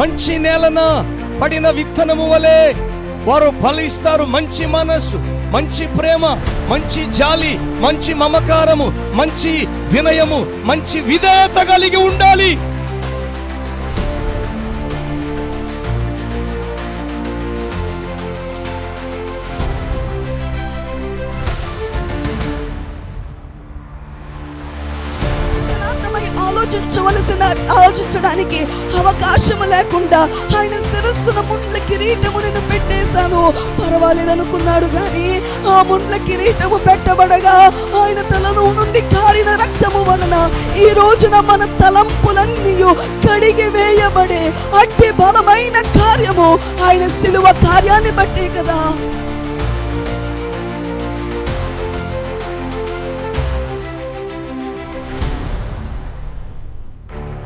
మంచి నేలన పడిన విత్తనము వలె వారు ఫలిస్తారు. మంచి మనస్సు, మంచి ప్రేమ, మంచి జాలి, మంచి మమకారము, మంచి వినయము, మంచి విధేయత కలిగి ఉండాలి. ఆలోచించడానికి అవకాశము లేకుండా ఆయన శిరస్సున ముండ్ల కిరీటము నేను పెట్టేశాను, పర్వాలేదనుకున్నాడు. కానీ ఆ ముండ్ల కిరీటము పెట్టబడగా ఆయన తలను నుండి కారిన రక్తము వలన ఈ రోజున మన తలంపులన్నీ కడిగి వేయబడే అట్టి బలమైన కార్యము ఆయన శిలువ కార్యాన్ని బట్టే కదా.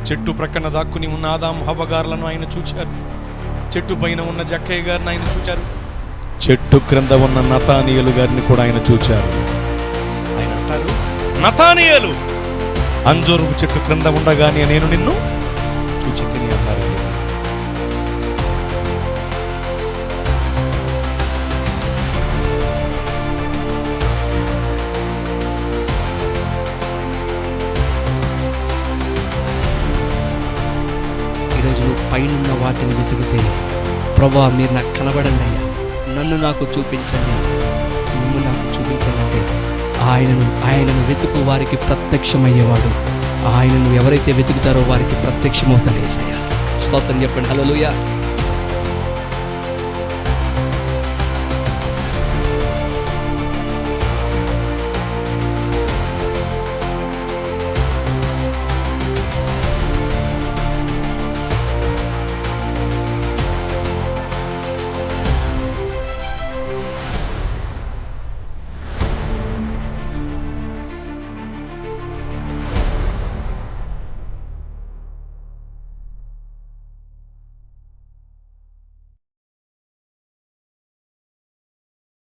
చెట్టు ప్రక్కన దాక్కుని ఉన్న ఆదాము హవ్వ గారులను ఆయన చూచారు. చెట్టు పైన ఉన్న జక్కయ్య గారిని ఆయన చూచారు. చెట్టు క్రింద ఉన్న నతానీయేలు గారిని కూడా ఆయన చూచారు. ఆయన అంటారు, నతానీయేలు, అంజూరు చెట్టు క్రింద ఉండగానే నేను నిన్ను చూచి తిని అన్నారు. ఈరోజు నువ్వు పైనున్న వాటిని వెతికితే, ప్రభువా మీరు నాకు కనబడండి అయ్యా, నన్ను నాకు చూపించండి, నన్ను నాకు చూపించండి అంటే ఆయనను వెతుకు వారికి ప్రత్యక్షమయ్యేవాడు. ఆయనను ఎవరైతే వెతుకుతారో వారికి ప్రత్యక్షమవుతాడు యేసయ్య. స్తోత్రం చెప్పండి. హల్లెలూయా.